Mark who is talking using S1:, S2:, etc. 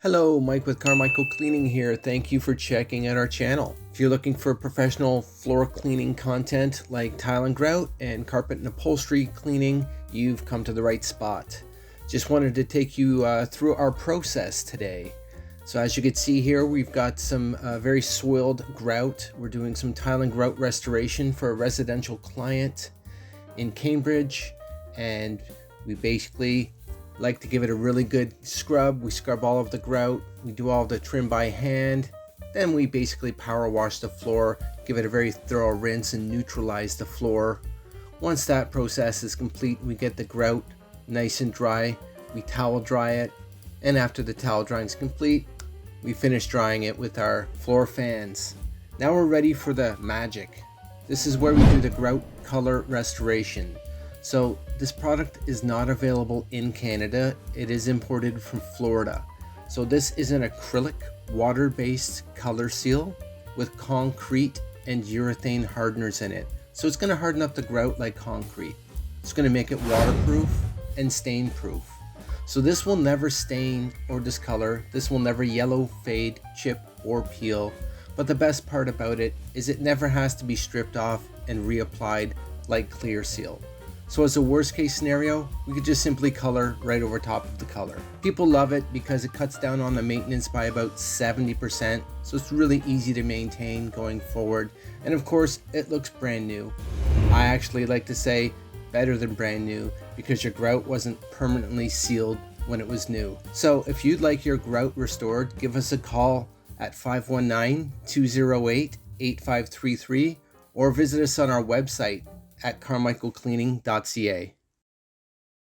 S1: Hello, Mike with Carmichael Cleaning here. Thank you for checking out our channel. If you're looking for professional floor cleaning content like tile and grout and carpet and upholstery cleaning, you've come to the right spot. Just wanted to take you through our process today. So as you can see here, we've got some very soiled grout. We're doing some tile and grout restoration for a residential client in Cambridge, and we basically like to give it a really good scrub. We scrub all of the grout, we do all the trim by hand, then we basically power wash the floor, give it a very thorough rinse and neutralize the floor. Once that process is complete, we get the grout nice and dry, we towel dry it, and after the towel drying is complete, we finish drying it with our floor fans. Now we're ready for the magic. This is where we do the grout color restoration. So this product is not available in Canada. It is imported from Florida. So this is an acrylic water-based color seal with concrete and urethane hardeners in it. So it's going to harden up the grout like concrete. It's going to make it waterproof and stain proof. So this will never stain or discolor. This will never yellow, fade, chip, or peel. But the best part about it is it never has to be stripped off and reapplied like clear seal. So as a worst case scenario, we could just simply color right over top of the color. People love it because it cuts down on the maintenance by about 70%. So it's really easy to maintain going forward. And of course, it looks brand new. I actually like to say better than brand new because your grout wasn't permanently sealed when it was new. So if you'd like your grout restored, give us a call at 519-208-8533 or visit us on our website at carmichaelcleaning.ca.